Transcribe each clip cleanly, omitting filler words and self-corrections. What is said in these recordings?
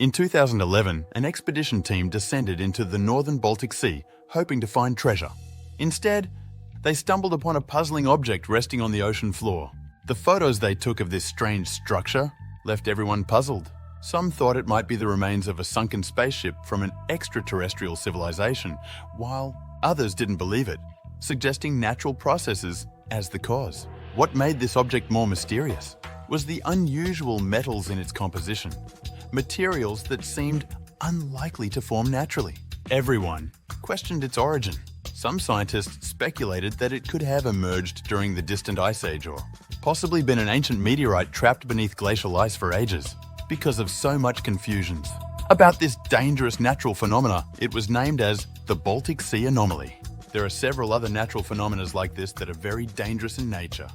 In 2011, an expedition team descended into the northern Baltic Sea, hoping to find treasure. Instead, they stumbled upon a puzzling object resting on the ocean floor. The photos they took of this strange structure left everyone puzzled. Some thought it might be the remains of a sunken spaceship from an extraterrestrial civilization, while others didn't believe it, suggesting natural processes as the cause. What made this object more mysterious was the unusual metals in its composition, materials that seemed unlikely to form naturally. Everyone questioned its origin. Some scientists speculated that it could have emerged during the distant Ice Age or possibly been an ancient meteorite trapped beneath glacial ice for ages. Because of so much confusions about this dangerous natural phenomena, it was named as the Baltic Sea Anomaly. There are several other natural phenomena like this that are very dangerous in nature.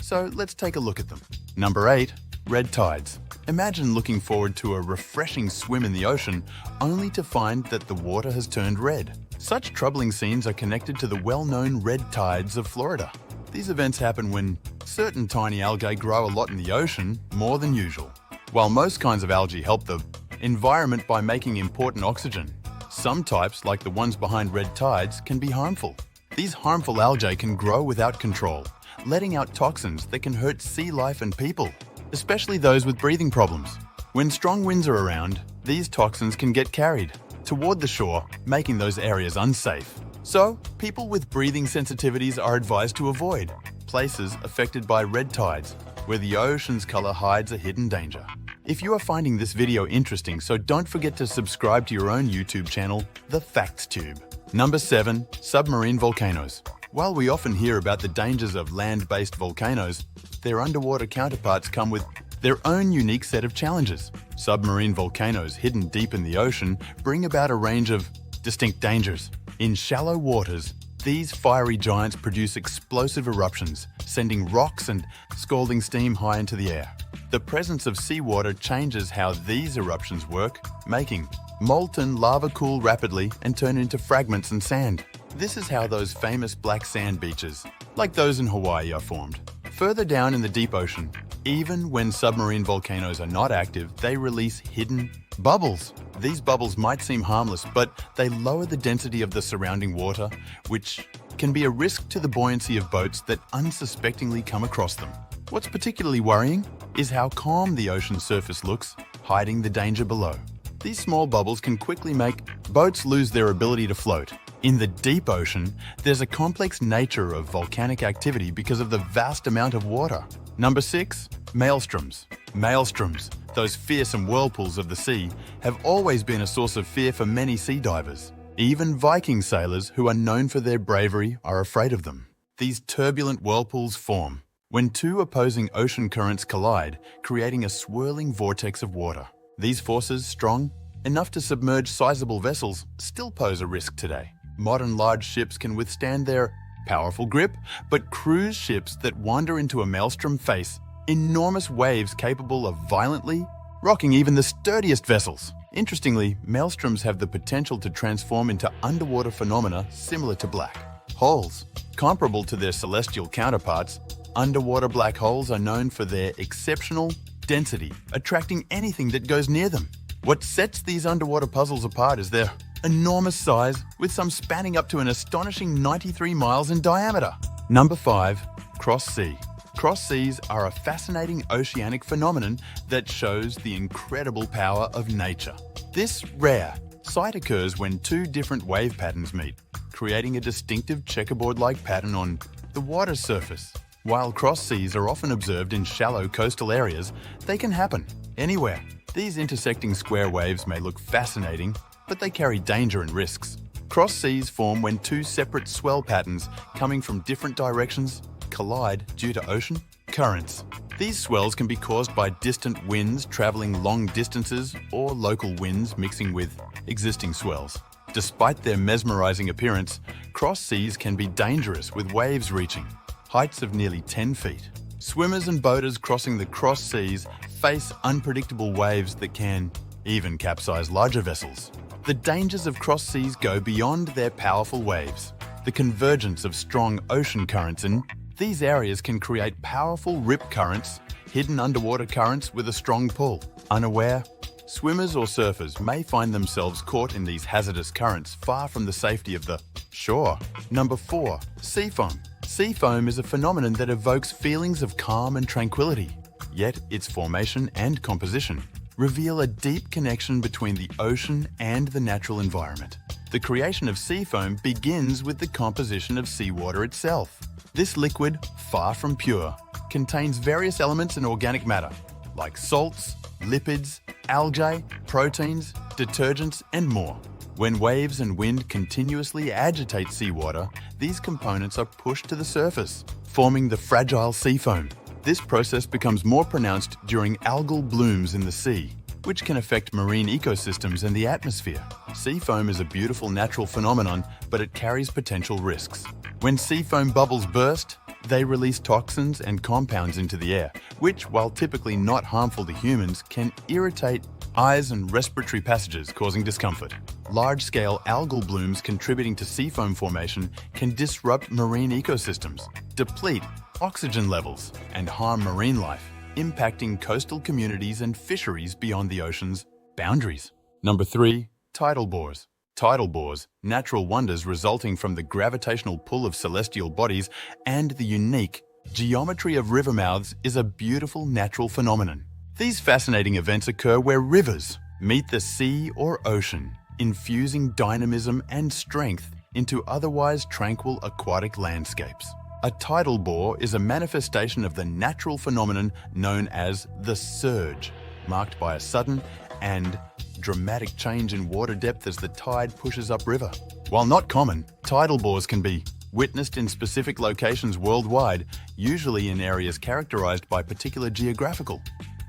So let's take a look at them. Number 8. Red tides. Imagine looking forward to a refreshing swim in the ocean only to find that the water has turned red. Such troubling scenes are connected to the well-known red tides of Florida. These events happen when certain tiny algae grow a lot in the ocean, more than usual. While most kinds of algae help the environment by making important oxygen, some types, like the ones behind red tides, can be harmful. These harmful algae can grow without control, letting out toxins that can hurt sea life and people, especially those with breathing problems. When strong winds are around, these toxins can get carried toward the shore, making those areas unsafe. So, people with breathing sensitivities are advised to avoid places affected by red tides, where the ocean's color hides a hidden danger. If you are finding this video interesting, so don't forget to subscribe to your own YouTube channel, The Facts Tube. Number 7. Submarine volcanoes. While we often hear about the dangers of land-based volcanoes, their underwater counterparts come with their own unique set of challenges. Submarine volcanoes hidden deep in the ocean bring about a range of distinct dangers. In shallow waters, these fiery giants produce explosive eruptions, sending rocks and scalding steam high into the air. The presence of seawater changes how these eruptions work, making molten lava cool rapidly and turn into fragments and sand. This is how those famous black sand beaches, like those in Hawaii, are formed. Further down in the deep ocean, even when submarine volcanoes are not active, they release hidden bubbles. These bubbles might seem harmless, but they lower the density of the surrounding water, which can be a risk to the buoyancy of boats that unsuspectingly come across them. What's particularly worrying is how calm the ocean surface looks, hiding the danger below. These small bubbles can quickly make boats lose their ability to float. In the deep ocean, there's a complex nature of volcanic activity because of the vast amount of water. Number 6. Maelstroms. Maelstroms, those fearsome whirlpools of the sea, have always been a source of fear for many sea divers. Even Viking sailors, who are known for their bravery, are afraid of them. These turbulent whirlpools form when two opposing ocean currents collide, creating a swirling vortex of water. These forces, strong enough to submerge sizable vessels, still pose a risk today. Modern large ships can withstand their powerful grip, but cruise ships that wander into a maelstrom face enormous waves capable of violently rocking even the sturdiest vessels. Interestingly, maelstroms have the potential to transform into underwater phenomena similar to black holes. Comparable to their celestial counterparts, underwater black holes are known for their exceptional density, attracting anything that goes near them. What sets these underwater puzzles apart is their enormous size, with some spanning up to an astonishing 93 miles in diameter. Number 5. Cross sea. Cross seas are a fascinating oceanic phenomenon that shows the incredible power of nature. This rare sight occurs when two different wave patterns meet, creating a distinctive checkerboard-like pattern on the water's surface. While cross seas are often observed in shallow coastal areas, they can happen anywhere. These intersecting square waves may look fascinating, but they carry danger and risks. Cross seas form when two separate swell patterns coming from different directions collide due to ocean currents. These swells can be caused by distant winds traveling long distances or local winds mixing with existing swells. Despite their mesmerizing appearance, cross seas can be dangerous, with waves reaching heights of nearly 10 feet. Swimmers and boaters crossing the cross seas face unpredictable waves that can even capsize larger vessels. The dangers of cross seas go beyond their powerful waves. The convergence of strong ocean currents in these areas can create powerful rip currents, hidden underwater currents with a strong pull. Unaware, Swimmers or surfers may find themselves caught in these hazardous currents far from the safety of the shore. Number 4. Sea foam. Sea foam is a phenomenon that evokes feelings of calm and tranquility, yet its formation and composition reveal a deep connection between the ocean and the natural environment. The creation of sea foam begins with the composition of seawater itself. This liquid, far from pure, contains various elements and organic matter, like salts, lipids, algae, proteins, detergents, and more. When waves and wind continuously agitate seawater, these components are pushed to the surface, forming the fragile sea foam. This process becomes more pronounced during algal blooms in the sea, which can affect marine ecosystems and the atmosphere. Sea foam is a beautiful natural phenomenon, but it carries potential risks. When sea foam bubbles burst, they release toxins and compounds into the air, which, while typically not harmful to humans, can irritate eyes and respiratory passages, causing discomfort. Large-scale algal blooms contributing to sea foam formation can disrupt marine ecosystems, deplete oxygen levels, and harm marine life, impacting coastal communities and fisheries beyond the ocean's boundaries. Number 3. Tidal bores. Tidal bores, natural wonders resulting from the gravitational pull of celestial bodies and the unique geometry of river mouths, is a beautiful natural phenomenon. These fascinating events occur where rivers meet the sea or ocean, infusing dynamism and strength into otherwise tranquil aquatic landscapes. A tidal bore is a manifestation of the natural phenomenon known as the surge, marked by a sudden and dramatic change in water depth as the tide pushes upriver. While not common, tidal bores can be witnessed in specific locations worldwide, usually in areas characterized by particular geographical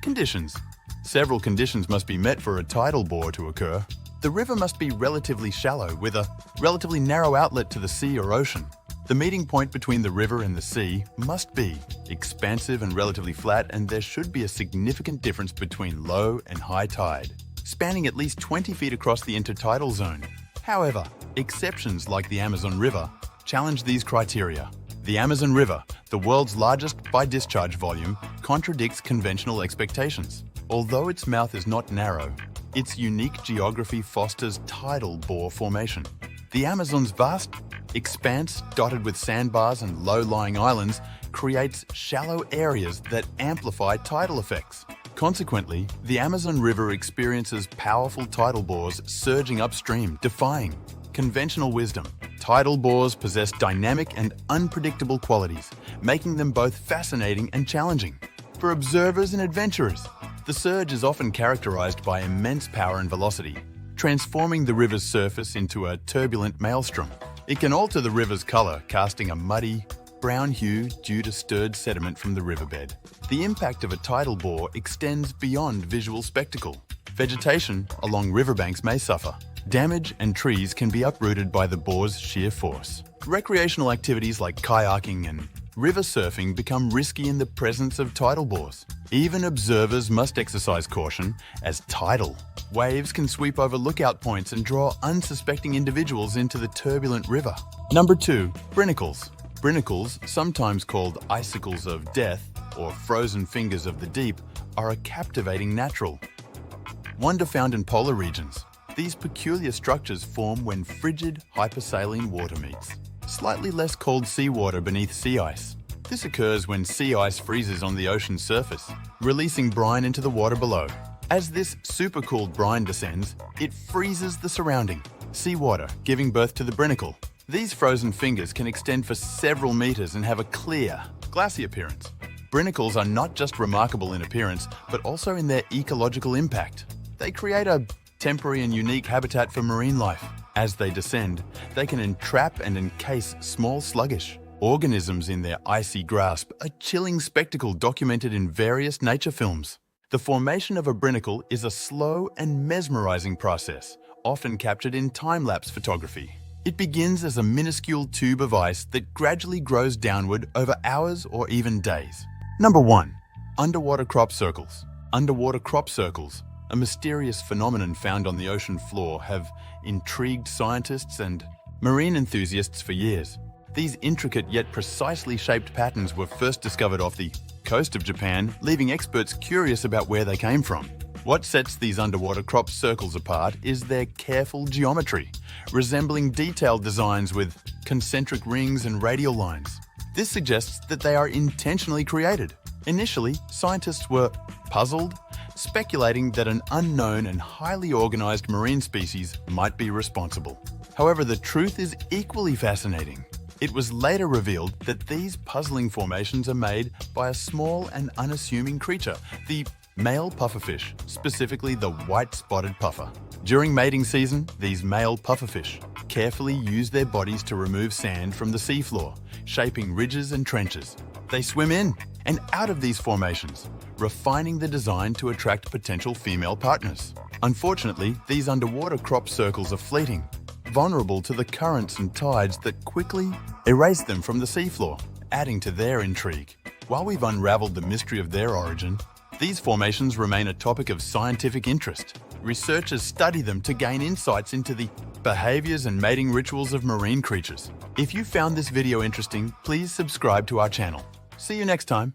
conditions. Several conditions must be met for a tidal bore to occur. The river must be relatively shallow, with a relatively narrow outlet to the sea or ocean. The meeting point between the river and the sea must be expansive and relatively flat, and there should be a significant difference between low and high tide, spanning at least 20 feet across the intertidal zone. However, exceptions like the Amazon River challenge these criteria. The Amazon River, the world's largest by discharge volume, contradicts conventional expectations. Although its mouth is not narrow, its unique geography fosters tidal bore formation. The Amazon's vast expanse, dotted with sandbars and low-lying islands, creates shallow areas that amplify tidal effects. Consequently, the Amazon River experiences powerful tidal bores surging upstream, defying conventional wisdom. Tidal bores possess dynamic and unpredictable qualities, making them both fascinating and challenging. For observers and adventurers, the surge is often characterized by immense power and velocity, transforming the river's surface into a turbulent maelstrom. It can alter the river's color, casting a muddy, brown hue due to stirred sediment from the riverbed. The impact of a tidal bore extends beyond visual spectacle. Vegetation along riverbanks may suffer. Damage and trees can be uprooted by the bore's sheer force. Recreational activities like kayaking and river surfing become risky in the presence of tidal bores. Even observers must exercise caution, as tidal waves can sweep over lookout points and draw unsuspecting individuals into the turbulent river. Number 2. Brinicles. Brinicles, sometimes called icicles of death or frozen fingers of the deep, are a captivating natural wonder found in polar regions. These peculiar structures form when frigid, hypersaline water meets slightly less cold seawater beneath sea ice. This occurs when sea ice freezes on the ocean's surface, releasing brine into the water below. As this supercooled brine descends, it freezes the surrounding seawater, giving birth to the brinicle. These frozen fingers can extend for several meters and have a clear, glassy appearance. Brinicles are not just remarkable in appearance, but also in their ecological impact. They create a temporary and unique habitat for marine life. As they descend, they can entrap and encase small sluggish organisms in their icy grasp, a chilling spectacle documented in various nature films. The formation of a brinicle is a slow and mesmerizing process, often captured in time-lapse photography. It begins as a minuscule tube of ice that gradually grows downward over hours or even days. Number 1. Underwater crop circles. Underwater crop circles, a mysterious phenomenon found on the ocean floor, have intrigued scientists and marine enthusiasts for years. These intricate yet precisely shaped patterns were first discovered off the coast of Japan, leaving experts curious about where they came from. What sets these underwater crop circles apart is their careful geometry, resembling detailed designs with concentric rings and radial lines. This suggests that they are intentionally created. Initially, scientists were puzzled, speculating that an unknown and highly organized marine species might be responsible. However, the truth is equally fascinating. It was later revealed that these puzzling formations are made by a small and unassuming creature, the male pufferfish, specifically the white-spotted puffer. During mating season, these male pufferfish carefully use their bodies to remove sand from the seafloor, shaping ridges and trenches. They swim in and out of these formations, refining the design to attract potential female partners. Unfortunately, these underwater crop circles are fleeting, vulnerable to the currents and tides that quickly erase them from the seafloor, adding to their intrigue. While we've unraveled the mystery of their origin, these formations remain a topic of scientific interest. Researchers study them to gain insights into the behaviors and mating rituals of marine creatures. If you found this video interesting, please subscribe to our channel. See you next time.